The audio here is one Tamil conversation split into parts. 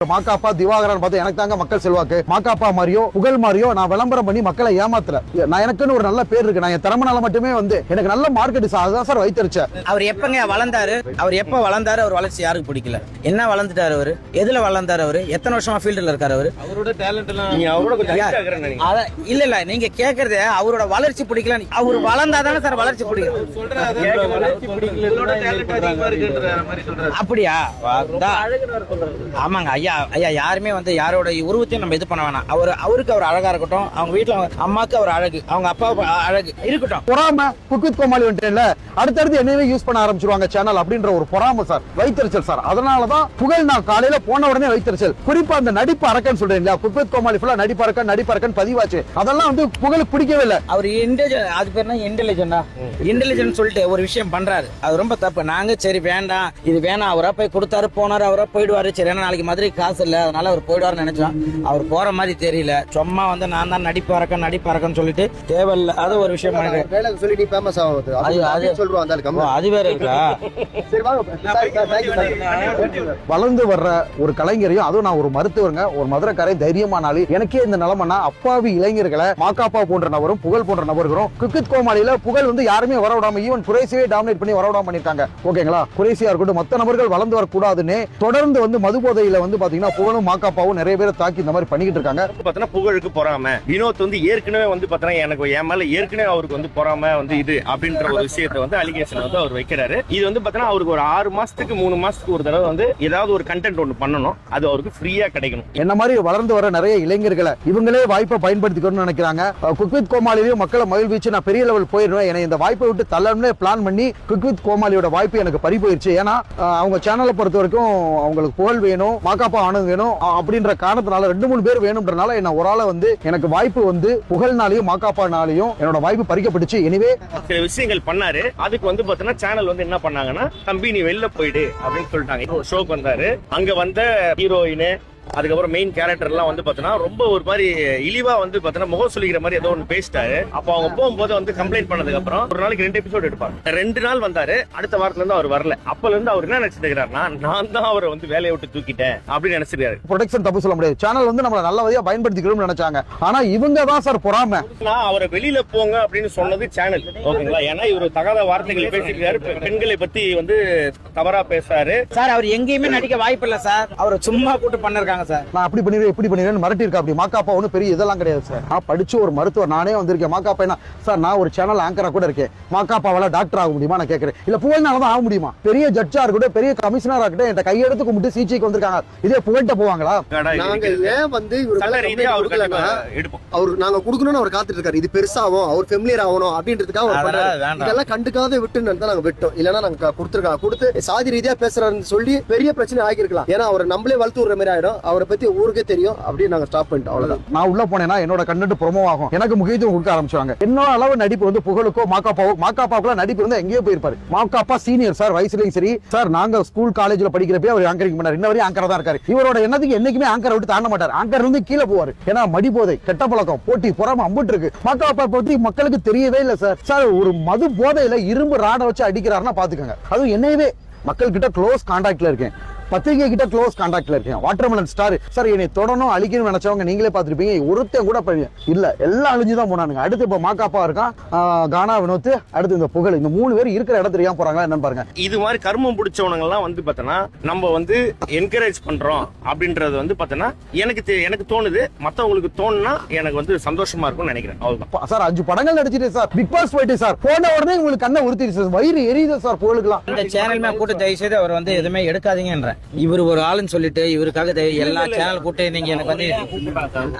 மாக்காப்பா திவாகரன் பார்த்து எனக்கு தாங்க மக்கள் செல்வாக்கு. மாக்காப்பா மாதிரியோ புகழ் மாதிரியோ நான் விளம்பரம் பண்ணி மக்களை ஏமாத்தல. நான் எனக்குன்னு ஒரு நல்ல பேர் இருக்கு. நான் என் திறமனால மட்டுமே வந்து எனக்கு நல்ல மார்க்கெட் அதுதான் சார் வைத்தறிச்சேன். அவர் எப்பங்க வளர்ந்தாரு? அவர் எப்ப வளர்ந்தாரு? அவர் வளர்ச்சி யாருக்கு பிடிக்கல? என்ன வளர்ந்துட்டாரு அவரு? எதுல வளர்ந்தாரு அவரு? எத்தனை வருஷமா ஃபீல்டுல இருக்காரு அவரு? அவரோட டேலண்ட் எல்லாம் நீங்க அவரோட கொஞ்சம் இல்ல நீங்க கேக்குறது அவரோட வளர்ச்சி பிடிக்கல. அவர் வளர்ந்தாதானே சார் வளர்ச்சி பிடிக்கும். அப்படியா? ஆமாங்க ஐயா. ஐயா யாருமே வந்து யாரோட உருவத்தையும் நம்ம இது பண்ண வேணாம். அவருக்கு அவர் அழகா இருக்கட்டும், அவங்க வீட்டுல அம்மாக்கு அவர் அழகு, அவங்க அப்பா அழகு இருக்கட்டும். பொறாம குக் வித் கோமாளி வந்துட்டேன்ல, அடுத்தடுத்து என்னவே யூஸ் பண்ண ஆரம்பிச்சிருவாங்க சேனல் அப்படின்ற ஒரு பொறாம சார், வைத்தறிச்சல் சார். அதனாலதான் புகழ் நான் காலையில போன உடனே வைத்தறிச்சல். குறிப்பா அந்த நடிப்பு அரக்கன் சொல்றீங்களா, குக் வித் கோமாளி ஃபுல்லா நடிப்பு அரக்கன் பதிவாச்சு. அதெல்லாம் வந்து புகழுக்கு பிடிக்கவே இல்லை. அவர் அது பேர் இன்டெலிஜென்ட் சொல்லிட்டு ஒரு விஷயம் பண்றாரு. அது ரொம்ப தப்பு. நாங்க சரி வேண்டாம் இது வேணாம், அவரா போய் கொடுத்தாரு போனாரு, அவரா போயிடுவாரு. சரி ஏன்னா நாளைக்கு மதுரை காசு இல்ல, அதனால அவர் போயிடுவாருன்னு நினைச்சோம். அவர் போற மாதிரி தெரியல. சும்மா வந்து நான் தான் நடிப்பு அரக்கன் சொல்லிட்டு தேவையில்ல. அது ஒரு விஷயம் அது வேற இருக்கா? வளர்ந்து வர்ற ஒரு கலைஞரையும், அதுவும் நான் ஒரு மருத்துவருங்க, ஒரு மதுரைக்காரை தைரியமானாலே எனக்கே இந்த நிலைமைனா அப்பாவி இளைஞர்களை மாக்காப்பா போன்ற நபரும் புகழ் போன்ற நபர்களும் குக் வித் கோமாளியில புகழ் வந்து யாருமே வரவிடாம ஈவன் குறைசியே டாமினேட் பண்ணி வரவிடாம பண்ணிருக்காங்க. ஓகேங்களா? குறைசியா இருக்கட்டும், மத்த நபர்கள் வளர்ந்து வரக்கூடாதுன்னு தொடர்ந்து வந்து மது போதையில வந்து பாத்தீங்கன்னா புகழும் மாக்காப்பாவும் நிறைய பேரை தாக்கி இந்த மாதிரி பண்ணிக்கிட்டு இருக்காங்க. பாத்தீங்கன்னா புகழுக்கு பொறாம, வினோத் வந்து ஏற்கனவே வந்து பாத்தீங்கன்னா எனக்கு என் மேல ஏற்கனவே அவருக்கு வந்து பொறாம வந்து இது அப்படின்ற ஒரு விஷயத்தை வந்து அலிகேஷன் வந்து அவர் வைக்கிறாரு. இது வந்து பாத்தீங்கன்னா அவருக்கு ஒரு 6 மாசத்துக்கு 3 மாசத்துக்கு ஒரு தடவை வந்து ஏதாவது ஒரு கண்டென்ட் ஒன்று பண்ணணும், அது அவருக்கு ஃப்ரீயா கிடைக்கணும். என்ன மாதிரி வளர்ந்து வர நிறைய இளைஞர்களை இவங்களே வாய்ப்பை பயன்படுத்திக்கணும்னு நினைக்கிறாங்க. குக் வித் கோமாளிலையும் மக்களை மகிழ்விச்சு நான் பெரிய லெவல் போயிடுவேன், என்னை இந்த வாய்ப்பை விட்டு தள்ளணும்னு பிளான் பண்ணி குக் வித் கோமாளியோட வாய்ப்பு எனக்கு பறி போயிருச்சு. ஏன்னா அவங்க சேனலை பொறுத்த வரைக்கும் அவங்களுக்கு புகழ் வேணும், மாக்காப்பா ஆனது வேணும் அப்படின்ற காரணத்தினால 2-3 பேர் வேணும்ன்றனால என்ன ஒரு ஆளை வந்து எனக்கு வாய்ப்பு வந்து புகழ்னாலையும் மாக்காப்பானாலையும் என்னோட வாய்ப்பு பறிக்கப்பட்டுச்சு. எனவே சில விஷயங்கள் பண்ணாரு. அதுக்கு வந்து பாத்தீங்கன்னா சேனல் வந்து என்ன பண்ணாங்கன்னா, தம்பி நீ வெளில போயிடு அப்படின்னு சொல்லிட்டாங்க. ஷோக்கு வந்தாரு. அங்க வந்த ஹீரோயின் அதுக்கப்புறம் மெயின் கேரக்டர் எல்லாம் வந்து பாத்தீங்கன்னா ரொம்ப ஒரு மாதிரி இழிவா வந்து பாத்தீங்கன்னா முகம் சொல்லிக்கிற மாதிரி ஏதோ ஒன்று பேசிட்டாரு. அப்போ அவங்க போகும்போது வந்து கம்ப்ளைண்ட் பண்ணதுக்கு அப்புறம் ஒரு நாளைக்கு 2 எபிசோட் எடுப்பாங்க. 2 நாள் வந்தாரு, அடுத்த வாரத்துல இருந்து அவர் வரல. அப்பல இருந்து அவர் என்ன நினைச்சிருக்காருன்னா, நான் தான் அவரை வந்து வேலையை விட்டு தூக்கிட்டேன் அப்படின்னு நினைச்சிருக்காரு. ப்ரொடக்ஷன் தப்பு சொல்ல முடியாது, சேனல் வந்து நம்மள நல்லவதையா பயன்படுத்திக்கணும்னு நினைச்சாங்க. ஆனா இவங்க தான் சார் பொறாம. நான் அவரை வெளியில போங்க அப்படின்னு சொன்னது சேனல், ஓகேங்களா? ஏன்னா இவர் தகாத வார்த்தைகள் பேசிருக்காரு, பெண்களை பத்தி வந்து தவறா பேசுறாரு சார். அவர் எங்கேயுமே நடிக்க வாய்ப்பு இல்ல சார், அவர் சும்மா கூட்டு பண்ணிருக்காங்க சார். நான் அப்படி பண்ணிடுறேன் இப்படி பண்ணிடுறேன் மிரட்டி இருக்கா. அப்படி மாக்காப்பா ஒன்றும் பெரிய இதெல்லாம் கிடையாது சார். நான் படிச்சு ஒரு மருத்துவர், நானே வந்திருக்கேன். மாக்காப்பா என்ன சார், நான் ஒரு சேனல் ஆங்கரா கூட இருக்கேன். மாக்காப்பாவால டாக்டர் ஆக முடியுமா நான் கேட்கிறேன். இல்ல புகழ்னாலதான் ஆக முடியுமா? பெரிய ஜட்ஜா இருக்கட்டும், பெரிய கமிஷனரா இருக்கட்டும், என் கையெடுத்து கும்பிட்டு சிகிச்சைக்கு வந்திருக்காங்க. இதே புகழ்கிட்ட போவாங்களா? நாங்க ஏன் வந்து அவர் நாங்க கொடுக்கணும்னு அவர் காத்துட்டு இருக்காரு. இது பெருசாகும், அவர் ஃபெமிலியர் ஆகணும் அப்படின்றதுக்காக இதெல்லாம் கண்டுக்காத விட்டு நாங்க விட்டோம். இல்லன்னா நாங்க கொடுத்து சாதி ரீதியா பேசுறாருன்னு சொல்லி பெரிய பிரச்சனை ஆகிருக்கலாம். ஏன்னா அவர் நம்மளே வளர்த்து விடுற மாதிரி ஆயிடும். அவரை பத்தி ஊருக்கே தெரியும். அப்படியே நாங்க ஸ்டாப் பண்ணிட்டோம். அவ்வளவுதான். நான் உள்ள போனேன்னா என்னோட கண்டென்ட் ப்ரோமோ ஆகும், எனக்கு முக்கியத்துவம் கொடுக்க ஆரம்பிச்சாங்க. என்னோட அளவு நடிப்பு வந்து புகழுக்கோ மாக்காப்பாவுக்குள்ள நடிப்பு வந்து எங்கேயோ போயிருப்பாரு. மாக்காப்பா சீனியர் சார், வயசுலயும் சரி சார். நாங்க ஸ்கூல் காலேஜ்ல படிக்கிறப்ப அவர் ஆங்கரிங் பண்ணாரு. இன்ன வரையும் ஆங்கரா தான் இருக்காரு. இவரோட என்னதுக்கு என்னைக்குமே ஆங்கரை விட்டு தாண்ட மாட்டார். ஆங்கர் வந்து கீழே போவாரு. ஏன்னா மடி போதை, கெட்ட பழக்கம், போட்டி பொறாம அம்புட்டு இருக்கு. மாக்காப்பா பத்தி மக்களுக்கு தெரியவே இல்லை சார். சார் ஒரு மது போதையில இரும்பு ராட வச்சு அடிக்கிறாருன்னா பாத்துக்கோங்க. அதுவும் என்னையவே மக்கள் கிட்ட க்ளோஸ் கான்டாக்ட்ல இருக்கேன், பத்திரிகை கிட்ட க்ளோஸ் கான்டாக்ட்ல இருக்கேன். வாட்டர்மெலன் ஸ்டார் சார், என்னை தொடணும் அழிக்கணும் நினைச்சவங்க நீங்களே பார்த்துருப்பீங்க. ஒருத்தன் கூட இல்ல, எல்லாம் அழிஞ்சுதான் போனானுங்க. அடுத்து இப்ப மாக்காப்பா இருக்கான், கானா வினோத், அடுத்து இந்த புகழ். இந்த 3 பேர் இருக்கிற இடத்துல ஏன் போறாங்க என்னன்னு பாருங்க. இது மாதிரி கர்மம் பிடிச்சவனுங்க எல்லாம் வந்து பாத்தீங்கன்னா நம்ம வந்து என்கரேஜ் பண்றோம் அப்படின்றது வந்து பாத்தீங்கன்னா எனக்கு தோணுது. மத்தவங்களுக்கு தோணுனா எனக்கு வந்து சந்தோஷமா இருக்கும்னு நினைக்கிறேன். அவ்வளவுதான் சார். 5 படங்கள் நடிச்சிட்டு சார், பிக் பாஸ் போயிட்டு சார், போன உடனே உங்களுக்கு கண்ணை உறுத்திடுச்சு, வயிறு எரியுது சார் புகழுக்குலாம். இந்த சேனல் கூட தயவு செய்து அவர் வந்து எதுவுமே எடுக்காதீங்கன்ற. இவர் ஒரு ஆளுன்னு சொல்லிட்டு இவருக்காக எல்லா சேனல் கூட்டு நீங்க எனக்கு வந்து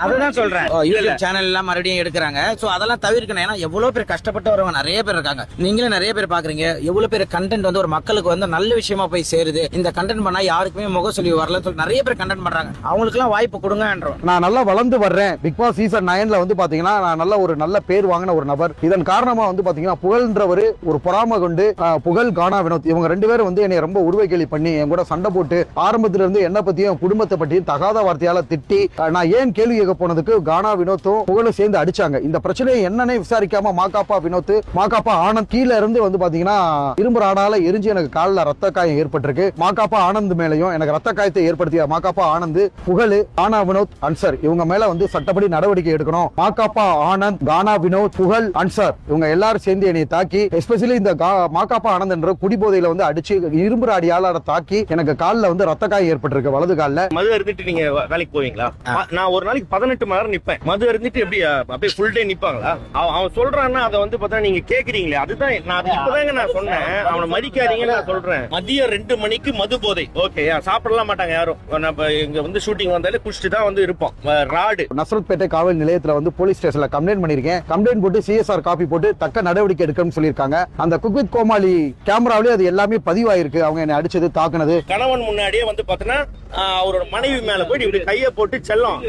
அதுதான் சொல்றேன். யூடியூப் சேனல் எல்லாம் மறுபடியும் எடுக்கிறாங்க. சோ அதெல்லாம் தவிர்க்கணும். ஏன்னா எவ்வளவு பேர் கஷ்டப்பட்டு வரவங்க நிறைய பேர் இருக்காங்க. நீங்களும் நிறைய பேர் பாக்குறீங்க. எவ்வளவு பேர் கண்டென்ட் வந்து ஒரு மக்களுக்கு வந்து நல்ல விஷயமா போய் சேருது. இந்த கண்டென்ட் பண்ணா யாருக்குமே முக சொல்லி வரலன்னு சொல்லி நிறைய பேர் கண்டென்ட் பண்றாங்க. அவங்களுக்கு எல்லாம் வாய்ப்பு கொடுங்கன்றோம். நான் நல்லா வளர்ந்து வர்றேன். பிக் பாஸ் சீசன் 9ல வந்து பாத்தீங்கன்னா நான் நல்ல பேர் வாங்கின ஒரு நபர். இதன் காரணமா வந்து பாத்தீங்கன்னா புகழ்ன்றவர் ஒரு பொறாம கொண்டு புகழ், கானா வினோத் இவங்க 2 பேரும் வந்து என்னை ரொம்ப உருவ கேலி பண்ணி என் கூட சண்டை போட்டு போட்டு ஆரம்பத்துல இருந்து என்ன பத்தியும் குடும்பத்தை பற்றியும் தகாத வார்த்தையால திட்டி நான் ஏன் கேள்வி கேட்க போனதுக்கு கானா வினோத்தும் புகழும் சேர்ந்து அடிச்சாங்க. இந்த பிரச்சனையை என்னன்னே விசாரிக்காம மாகாப்பா வினோத் மாகாப்பா ஆனந்த் கீழ இருந்து வந்து பாத்தீங்கன்னா இரும்பு ராடால எரிஞ்சு எனக்கு காலில் ரத்த காயம் ஏற்பட்டிருக்கு. மாகாப்பா ஆனந்த் மேலையும் எனக்கு ரத்த காயத்தை ஏற்படுத்திய மாகாப்பா ஆனந்த், புகழ், கானா வினோத், அன்சர் இவங்க மேல வந்து சட்டப்படி நடவடிக்கை எடுக்கணும். மாகாப்பா ஆனந்த், கானா வினோத், புகழ், அன்சர் இவங்க எல்லாரும் சேர்ந்து என்னை தாக்கி எஸ்பெஷலி இந்த மாகாப்பா ஆனந்த் என்ற குடிபோதையில வந்து அடிச்சு இரும்பு ராடியால தாக்கி எனக்கு காலில் வந்து ரத்த காயம் ஏற்பட்டிருக்கு வலது காலில். மது அருந்திட்டு நீங்க வேலைக்கு போவீங்களா? நான் ஒரு நாளைக்கு 18 மணி நேரம் நிப்பேன். மது அருந்திட்டு எப்படி அப்படியே ஃபுல் டே நிப்பாங்களா? அவன் சொல்றான்னா அதை வந்து பார்த்தா நீங்க கேக்குறீங்களே, அதுதான் நான் இப்பதாங்க நான் சொன்னேன். அவனை மதிக்காதீங்கன்னு நான் சொல்றேன். மதியம் 2 மணிக்கு மது போதை. ஓகே, சாப்பிடலாம் மாட்டாங்க யாரும். நம்ம இங்க வந்து ஷூட்டிங் வந்தாலே குடிச்சிட்டு தான் வந்து இருப்போம். ராடு நசரத்பேட்டை காவல் நிலையத்துல வந்து போலீஸ் ஸ்டேஷன்ல கம்ப்ளைண்ட் பண்ணிருக்கேன். கம்ப்ளைண்ட் போட்டு CSR காப்பி போட்டு தக்க நடவடிக்கை எடுக்கணும்னு சொல்லியிருக்காங்க. அந்த குக்வித் கோமாளி கேமராவிலே அது எல்லாமே பதிவாயிருக்கு. அவங்க என்ன அடிச்சது, தாக்குனது. கணவன் முன்னாடியே வந்து பார்த்தனா அவரோட மனைவி மேல போய் இப்படி கைய போட்டு செல்லம்,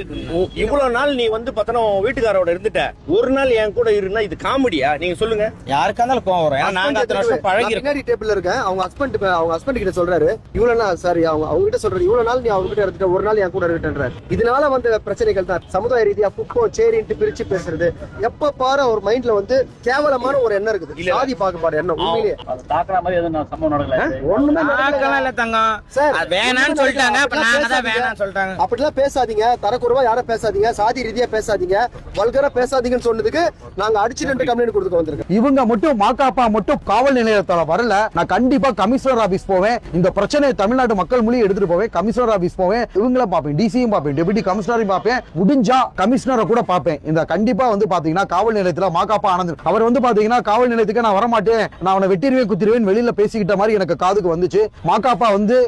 இவ்வளவு நாள் நீ வந்து பார்த்தனா வீட்டுக்காரோட இருந்துட்ட, ஒரு நாள் என் கூட இருந்தா இது காமெடியா? நீங்க சொல்லுங்க. யாருக்கா இருந்தாலும் கோவம் வரும். ஏன்னா நாங்க அத்தனை வருஷம் பழகி இருக்கோம். பின்னாடி டேபிள்ல இருக்கேன். அவங்க ஹஸ்பண்ட் கிட்ட சொல்றாரு, இவ்வளவு நாள் சாரி அவங்க கிட்ட சொல்றாரு, இவ்வளவு நாள் நீ அவங்க கிட்ட இருந்துட்ட, ஒரு நாள் என் கூட இருக்கேன்றாரு. இதனால வந்த பிரச்சனைகள் தான். சமுதாய ரீதியா குப்போ சேரின்ட்டு பிரிச்சு பேசுறது, எப்ப பாரு அவர் மைண்ட்ல வந்து கேவலமான ஒரு எண்ணம் இருக்குது. சாதி பாகுபாடு எண்ணம். உண்மையிலேயே தாக்குற மாதிரி எதுவும் சம்பவம் நடக்கல. ஒண்ணுமே தாக்கலாம் இல்ல தங்கம். சார், அது வேணான்னு சொல்லிட்டாங்க. அப்ப நாங்க தான் வேணான்னு சொல்லிட்டாங்க. அப்படிலாம் பேசாதீங்க, தரக்குறைவா யாரும் பேசாதீங்க, சாதி ரீதியா பேசாதீங்க, வல்கரா பேசாதீங்கன்னு சொன்னதுக்கு நாங்க அடிச்சுட்டு கம்ப்ளைண்ட் கொடுத்து வந்திருக்கோம். இவங்க மட்டும் மாகாப்பா மட்டும் காவல் நிலையத்தால வரல, நான் கண்டிப்பா கமிஷனர் ஆபீஸ் போவேன். இந்த பிரச்சனையை தமிழ்நாடு மக்கள் மொழி எடுத்துட்டு போவேன். கமிஷனர் ஆபீஸ் போவேன். இவங்கள பாப்பேன், டிசியும் பாப்பேன், டெபுட்டி கமிஷனரையும் பாப்பேன், முடிஞ்சா கமிஷனரை கூட பாப்பேன். இந்த கண்டிப்பா வந்து பாத்தீங்கன்னா காவல் நிலையத்துல மாகாப்பா ஆனந்த் அவர் வந்து பாத்தீங்கன்னா காவல் நிலையத்துக்கு நான் வரமாட்டேன், நான் அவனை வெட்டிடுவேன் குத்திடுவேன் வெளியில பேசிக்கிட்ட மாதிரி எனக்கு காதுக்கு வந்துச்சு. மாகாப்பா வந்து